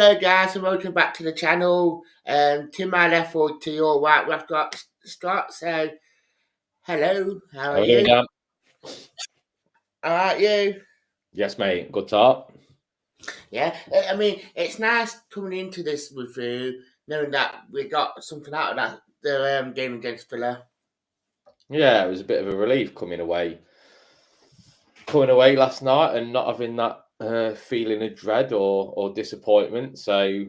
Hello guys and welcome back to the channel. To my left or to your right we've got Scott. So hello, how are you? Dan? Alright, you? Yes, mate. Good talk. Yeah. I mean it's nice coming into this with you, knowing that we got something out of that the game against Villa. Yeah, it was a bit of a relief coming away last night and not having that feeling of dread or disappointment. So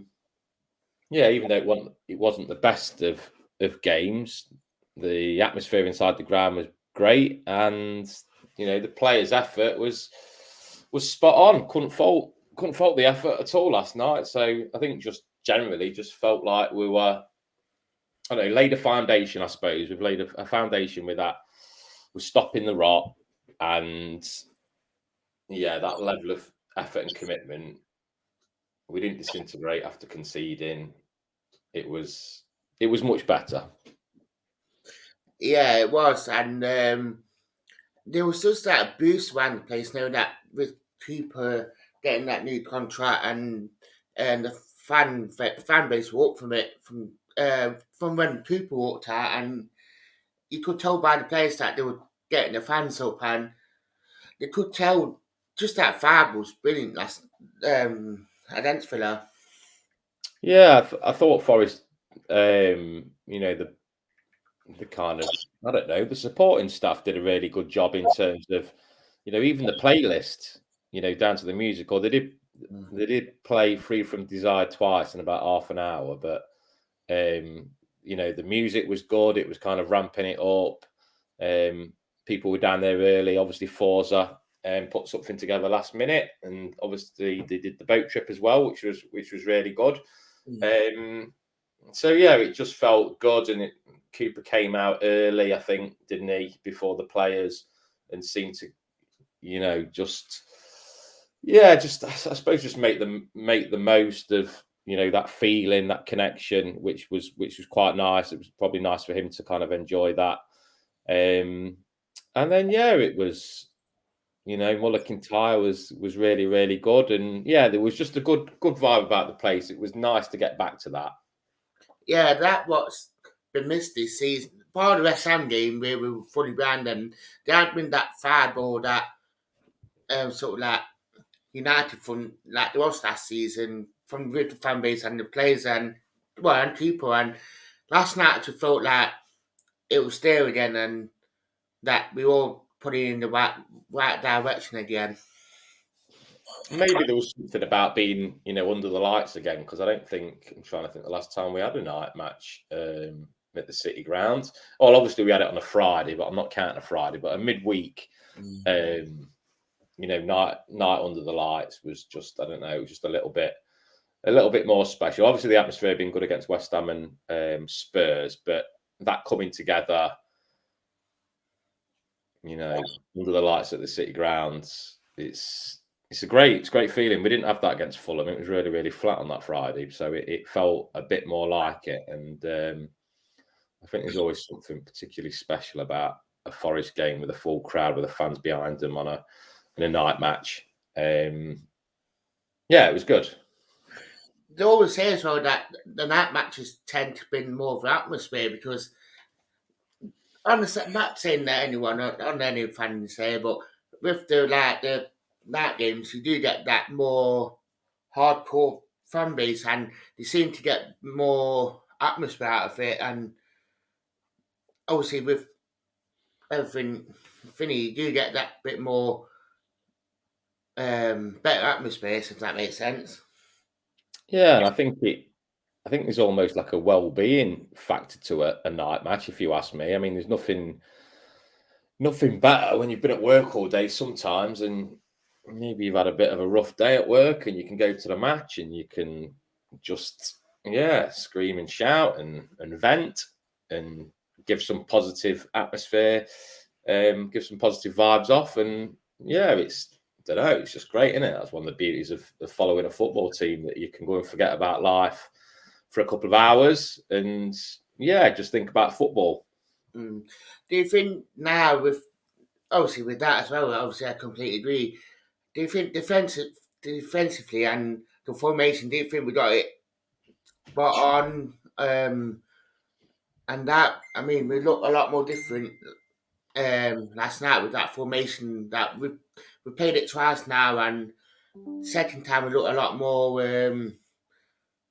yeah, even though it wasn't the best of games, the atmosphere inside the ground was great, and the players' effort was spot on. Couldn't fault the effort at all last night. So I think just generally just felt like we were. I don't know, laid a foundation, I suppose. We've laid a foundation with that. We're stopping the rot, and yeah, that level of effort and commitment. We didn't disintegrate after conceding. It was much better. Yeah, it was, and there was just that boost around the place now that with Cooper getting that new contract and the fan base walked from it from when Cooper walked out, and you could tell by the players that they were getting the fans up, and they could tell just that vibe was brilliant last against Villa. Yeah, I thought Forest, the kind of, I don't know, the supporting staff did a really good job in terms of, even the playlist, down to the music. Or they did play Free From Desire twice in about half an hour, but the music was good. It was kind of ramping it up. People were down there early. Obviously, Forza put something together last minute, and obviously they did the boat trip as well, which was really good. So yeah, it just felt good, and Cooper came out early, I think, didn't he, before the players, and seemed to, just I suppose just make the most of that feeling, that connection, which was quite nice. It was probably nice for him to kind of enjoy that. And then yeah, it was Muller Kintyre was really, really good, and yeah, there was just a good vibe about the place. It was nice to get back to that. Yeah, that what's been missed this season. Part of the West Ham game where we were fully behind them, they hadn't been that far or that sort of like United from like it was last season from with the fan base and the players and people, and last night I just felt like it was there again and that we all put it in the right direction again. Maybe there was something about being, under the lights again, because I'm trying to think the last time we had a night match at the City ground. Well, obviously we had it on a Friday, but I'm not counting a Friday, but a midweek, night under the lights was just, I don't know, it was just a little bit more special. Obviously the atmosphere had been good against West Ham and Spurs, but that coming together, under the lights at the City grounds, it's a great feeling. We didn't have that against Fulham. It was really, really flat on that Friday, so it felt a bit more like it. And I think there's always something particularly special about a Forest game with a full crowd, with the fans behind them in a night match. Yeah, it was good. They always say as well that the night matches tend to bring more of an atmosphere because honestly, I'm not saying that anyone on any fan say, but with the night games, you do get that more hardcore fan base, and they seem to get more atmosphere out of it. And obviously, with everything, Finny, you do get that bit more better atmosphere, if that makes sense. Yeah, and I think there's almost like a well-being factor to a night match, if you ask me. I mean, there's nothing better when you've been at work all day sometimes, and maybe you've had a bit of a rough day at work, and you can go to the match and you can just scream and shout and vent and give some positive atmosphere, give some positive vibes off, and it's, I don't know, it's just great, isn't it? That's one of the beauties of following a football team, that you can go and forget about life for a couple of hours and just think about football. Do you think now with that as well? Obviously, I completely agree. Do you think defensively and the formation. Didn't think we got it spot on. And that, I mean, we look a lot more different last night with that formation. That we played it twice now, and second time we look a lot more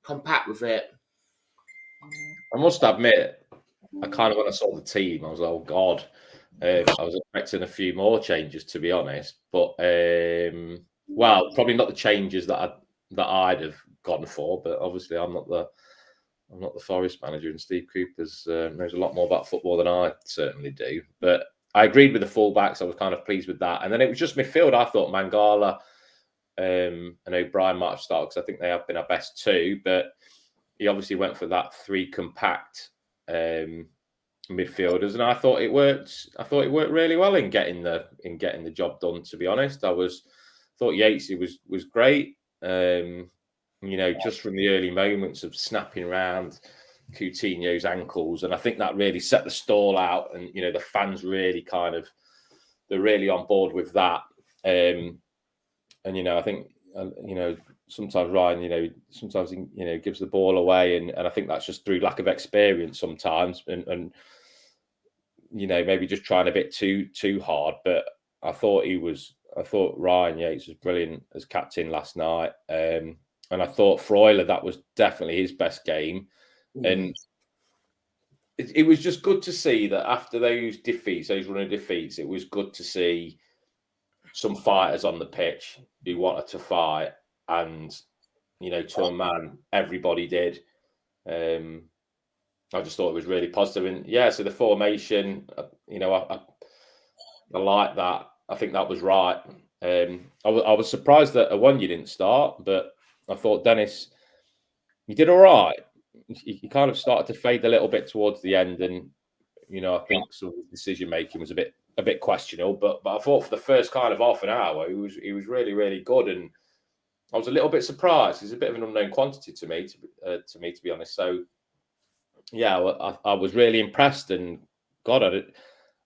compact with it. I must admit, I kind of when I saw the team, I was like, oh God. I was expecting a few more changes, to be honest. But well, probably not the changes that I'd have gone for. But obviously, I'm not the Forest manager, and Steve Cooper's knows a lot more about football than I certainly do. But I agreed with the fullbacks. I was kind of pleased with that. And then it was just midfield. I thought Mangala and O'Brien might have started because I think they have been our best two. But he obviously went for that three compact midfielders, and I thought it worked. I thought it worked really well in getting the job done. To be honest, thought Yatesy was great. Just from the early moments of snapping around Coutinho's ankles, and I think that really set the stall out. And the fans really they're really on board with that. I think sometimes Ryan, sometimes he gives the ball away, and I think that's just through lack of experience sometimes, and maybe just trying a bit too hard. But I thought Ryan Yates was brilliant as captain last night, and I thought Freuler, that was definitely his best game, and it was just good to see that after those running defeats, it was good to see some fighters on the pitch who wanted to fight, and to a man, everybody did. I just thought it was really positive, and so the formation, I like that. I think that was right. I was surprised that Awoniyi didn't start, but I thought Dennis, he did all right. He kind of started to fade a little bit towards the end, and I think some of his decision making was a bit questionable. But I thought for the first kind of half an hour, he was really, really good, and I was a little bit surprised. He's a bit of an unknown quantity to me, to be honest. So yeah, I was really impressed, and God, I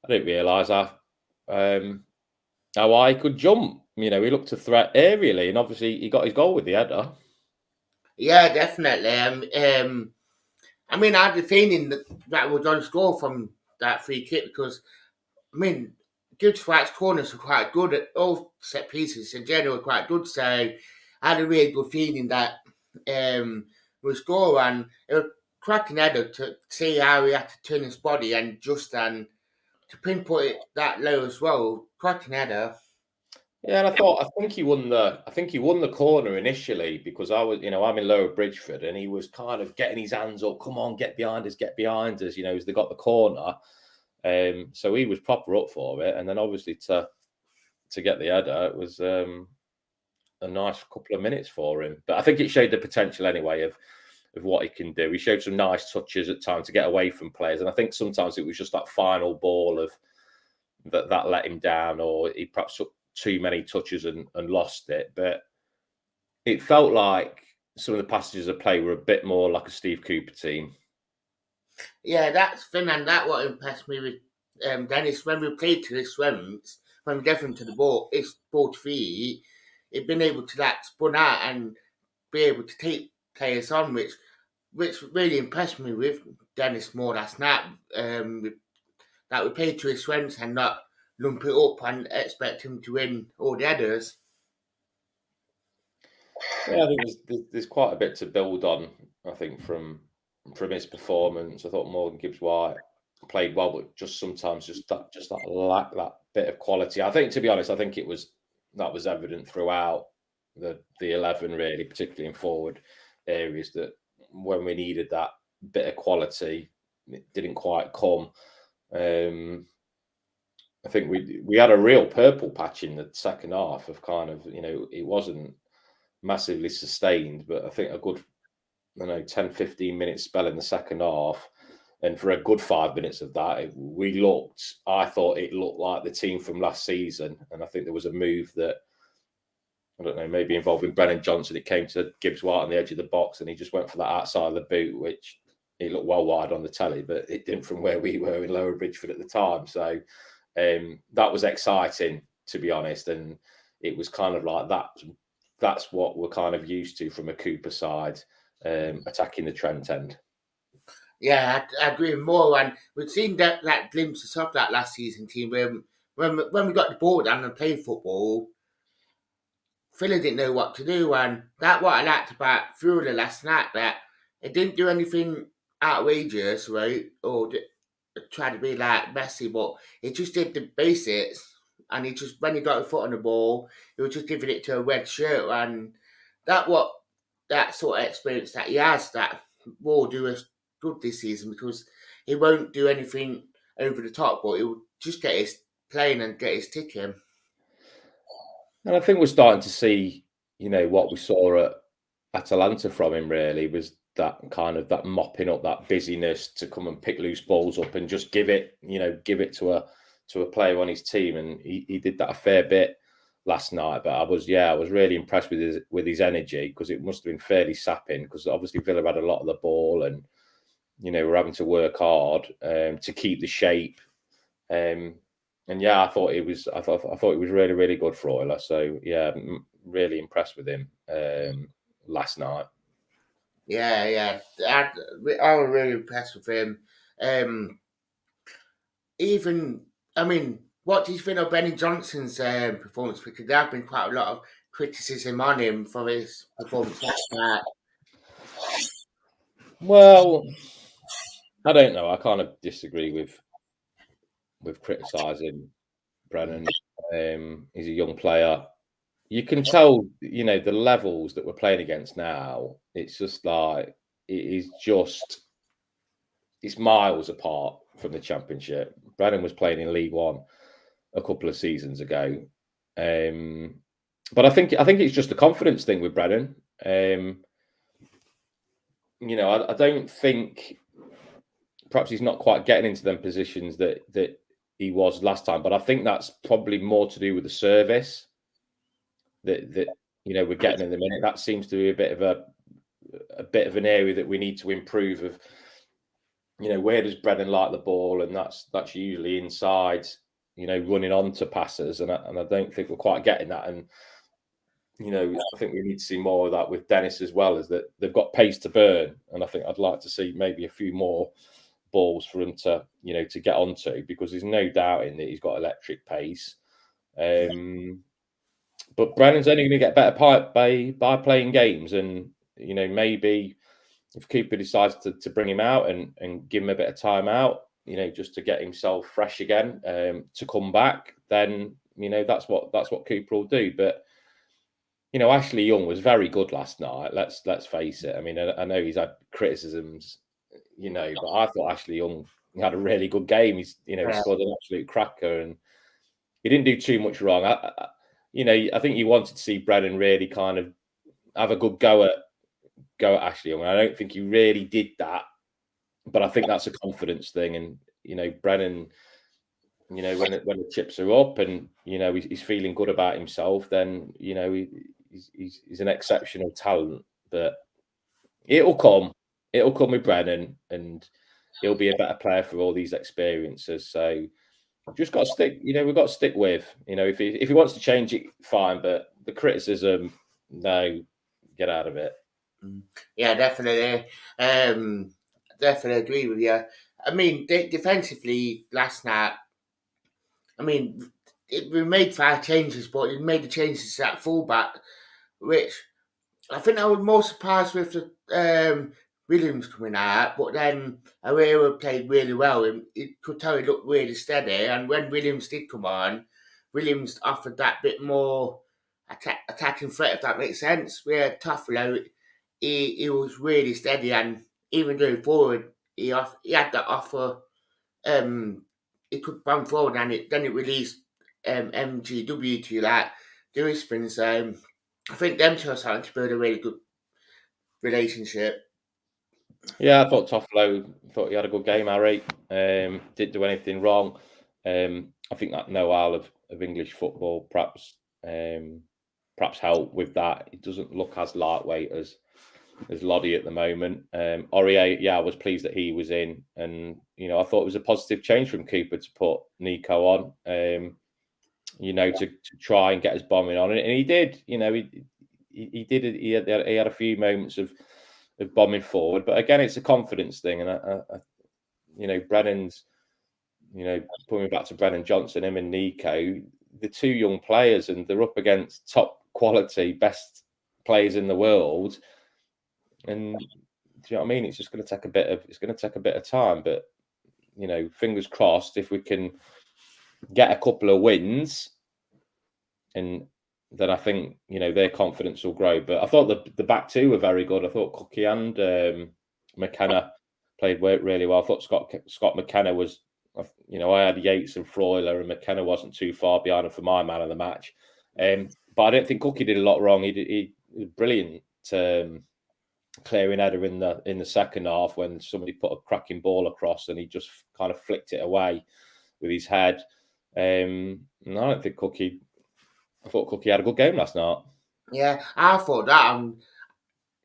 didn't realise how high he could jump. He looked a threat aerially, and obviously he got his goal with the header. Yeah, definitely. I mean, I had the feeling that we're going to score from that free kick because, I mean, Gibbs White's corners were quite good at all set pieces in general, quite good. So I had a really good feeling that we'll score, and it was cracking header to see how he had to turn his body and to pinpoint it that low as well. Cracking header. Yeah, and I think he won the corner initially because I'm in Lower Bridgeford, and he was kind of getting his hands up. Come on, get behind us, as they got the corner. So he was proper up for it, and then obviously to get the header, it was a nice couple of minutes for him. But I think it showed the potential anyway of what he can do. He showed some nice touches at times to get away from players, and I think sometimes it was just that final ball of that let him down, or he perhaps took too many touches and lost it. But it felt like some of the passages of play were a bit more like a Steve Cooper team. Yeah, that's Finn, and that what impressed me with Dennis when we played to the swims, when we gave him to the ball, it's 4 feet, he'd been able to spun out and be able to take players on, which really impressed me with Dennis more last night. That we played to his strengths and not lump it up and expect him to win all the headers. Yeah, I think there's quite a bit to build on. I think from his performance, I thought Morgan Gibbs White played well, but just sometimes that lack that bit of quality. I think, to be honest, that was evident throughout the 11 really, particularly in forward areas, that when we needed that bit of quality, it didn't quite come. I think we had a real purple patch in the second half of it wasn't massively sustained, but I think a good 10, 15 minute spell in the second half, and for a good 5 minutes of that, I thought it looked like the team from last season, and I think there was a move that, I don't know, maybe involving Brennan Johnson. It came to Gibbs White on the edge of the box, and he just went for that outside of the boot, which he looked well wide on the telly, but it didn't from where we were in Lower Bridgeford at the time. So that was exciting, to be honest, and it was kind of like that that's what we're kind of used to from a Cooper side, attacking the Trent end. Yeah, I agree more. And we've seen that glimpses of that last season team when we got the ball down and played football. Villa didn't know what to do, and that what I liked about Fuller last night, that it didn't do anything outrageous, right, or try to be like Messi, but it just did the basics, and he just when he got a foot on the ball, he was just giving it to a red shirt, and that sort of experience that he has, that will do us good this season because he won't do anything over the top, but he'll just get his playing and get his tick in. And I think we're starting to see, what we saw at Atalanta from him really was that kind of that mopping up, that busyness to come and pick loose balls up and just give it to a player on his team. And he did that a fair bit last night. But I was really impressed with his energy, because it must have been fairly sapping, because obviously Villa had a lot of the ball, and we're having to work hard to keep the shape. And yeah, I thought it was really, really good for Euler. So yeah, really impressed with him last night. Yeah. I was really impressed with him. Um, even, I mean, what do you think of Benny Johnson's performance? Because there have been quite a lot of criticism on him for his performance last night. Well, I don't know. I kind of disagree with criticising Brennan. He's a young player. You can tell, the levels that we're playing against now. It's just like it's miles apart from the Championship. Brennan was playing in League One a couple of seasons ago, but I think it's just a confidence thing with Brennan. I don't think perhaps he's not quite getting into them positions that he was last time, but I think that's probably more to do with the service that we're getting in the minute. That seems to be a bit of an area that we need to improve. Of where does Brennan like the ball, and that's usually inside, running on to passers, and I don't think we're quite getting that. And I think we need to see more of that with Dennis as well, as that they've got pace to burn, and I think I'd like to see maybe a few more balls for him to to get onto, because there's no doubting that he's got electric pace. But Brennan's only going to get better by playing games, and maybe if Cooper decides to bring him out and give him a bit of time out, just to get himself fresh again, to come back, then that's what Cooper will do. But Ashley Young was very good last night. Let's face it. I mean, I know he's had criticisms, but I thought Ashley Young had a really good game. He scored an absolute cracker, and he didn't do too much wrong. I think you wanted to see Brennan really kind of have a good go at Ashley Young. I don't think he really did that, but I think that's a confidence thing. And Brennan, when the chips are up, and he's feeling good about himself, then he's an exceptional talent. But it'll come with Brennan, and he'll be a better player for all these experiences. So just got to stick. We've got to stick with. If he wants to change it, fine. But the criticism, no, get out of it. Yeah, definitely. Definitely agree with you. I mean, defensively last night, I mean, we made 5 changes, but it made the changes at fullback, which I think I was more surprised with the Williams coming out, but then Herrera played really well. And it could tell he looked really steady. And when Williams did come on, Williams offered that bit more attacking threat, if that makes sense. Where Toffolo, he was really steady, and even going forward, he had that offer. Um, he could run forward, and then it released MGW to like do his sprints. I think them two are starting to build a really good relationship. Yeah, I thought Toffolo thought he had a good game. Harry didn't do anything wrong. I think that know-how of English football perhaps helped with that. It doesn't look as lightweight as Loddy at the moment. Aurier, I was pleased that he was in, and I thought it was a positive change from Cooper to put Nico on. To try and get his bombing on, and he did. he had a few moments of bombing forward, but again, it's a confidence thing, and Brennan's, putting back to Brennan Johnson, him and Nico, the two young players, and they're up against top quality, best players in the world, and do you know what I mean? It's just going to take a bit of time, but fingers crossed if we can get a couple of wins, and then I think their confidence will grow. But I thought the back two were very good. I thought Cookie and McKenna played really well. I thought Scott McKenna was, I had Yates and Freuler, and McKenna wasn't too far behind him for my man of the match. But I don't think Cookie did a lot wrong. He was brilliant. Clearing header in the second half when somebody put a cracking ball across and he just kind of flicked it away with his head. And I don't think I thought Cookie had a good game last night. Yeah, I thought that.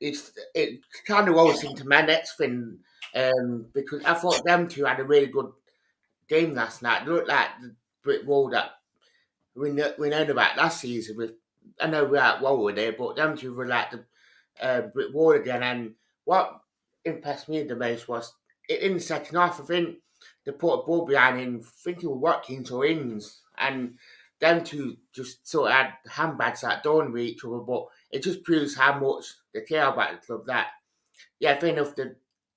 It kind of rolls into my next thing, because I thought them two had a really good game last night. They looked like the brick wall that we known about last season. I know we're at war with it, but them two were like the brick wall again. And what impressed me the most was in the second half. I think they put a ball behind him, thinking of Watkins or Ings, and them two just sort of had handbags that don't reach each other. But it just proves how much they care about the club. That fair enough, they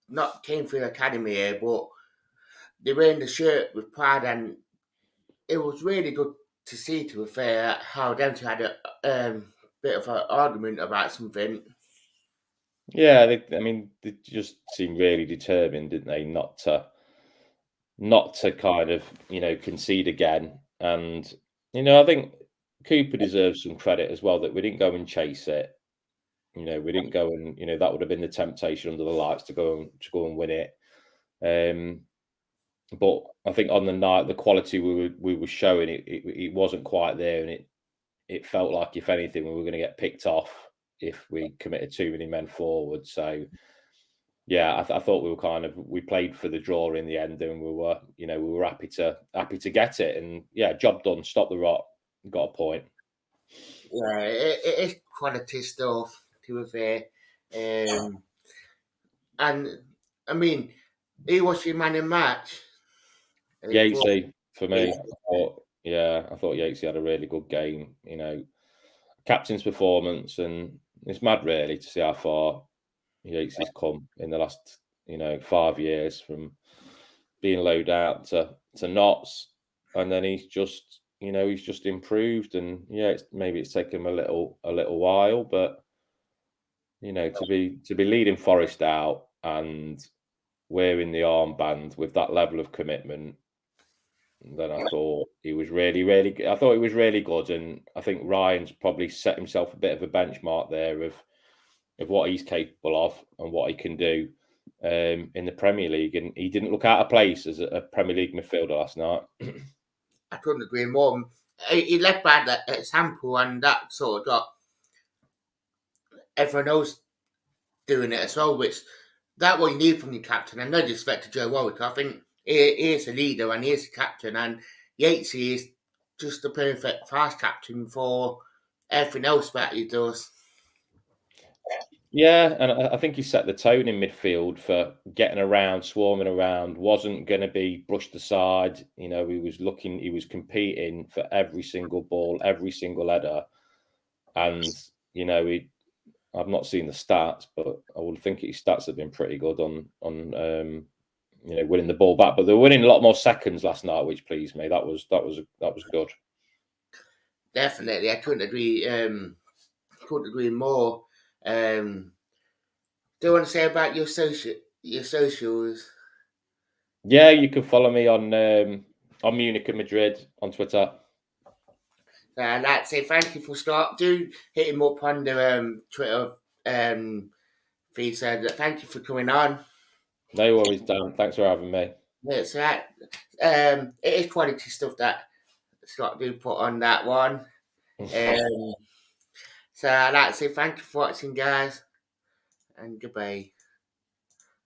not came through the academy here, but they wearing the shirt with pride, and it was really good to see. To be fair, how them two had a bit of an argument about something. Yeah, they just seemed really determined, didn't they, not to kind of concede again. And I think Cooper deserves some credit as well, that we didn't go and chase it. We didn't go and that would have been the temptation under the lights to go and win it. But I think on the night, the quality we were showing, it wasn't quite there, and it felt like, if anything, we were going to get picked off if we committed too many men forward. So yeah, I thought we played for the draw in the end, and we were happy to get it, and yeah, job done. Stop the rot. Got a point. Yeah, it is quality stuff. To be fair, and I mean, he was your man in match. Yatesy for me. Yates. I thought Yatesy had a really good game. Captain's performance, and it's mad really to see how far Yatesy's come in the last 5 years, from being low out to Notts, and then he's just improved. And yeah, maybe it's taken him a little while, but to be leading Forest out and wearing the armband with that level of commitment, then I thought he was really, really good. I thought he was really good, and I think Ryan's probably set himself a bit of a benchmark there of what he's capable of and what he can do in the Premier League. And he didn't look out of place as a Premier League midfielder last night. I couldn't agree more. He led by that example, and that sort of got everyone else doing it as well, which that what you need from your captain. And no disrespect to Joe Warwick, I think he is a leader and he is a captain, and Yatesy is just the perfect fast captain for everything else that he does. Yeah, and I think he set the tone in midfield for getting around, swarming around, wasn't going to be brushed aside. He was competing for every single ball, every single header. And, I've not seen the stats, but I would think his stats have been pretty good on winning the ball back. But they were winning a lot more seconds last night, which pleased me. That was good. Definitely, I couldn't agree. Couldn't agree more. Do you want to say about your socials? Yeah, you can follow me on Munich and Madrid on Twitter. I'd like to say thank you for start. Do hit him up on the Twitter feed. So thank you for coming on. No worries, Dan. Thanks for having me. Yeah, so that it is quality stuff that Scott do put on that one. So I'd like to say thank you for watching, guys, and goodbye.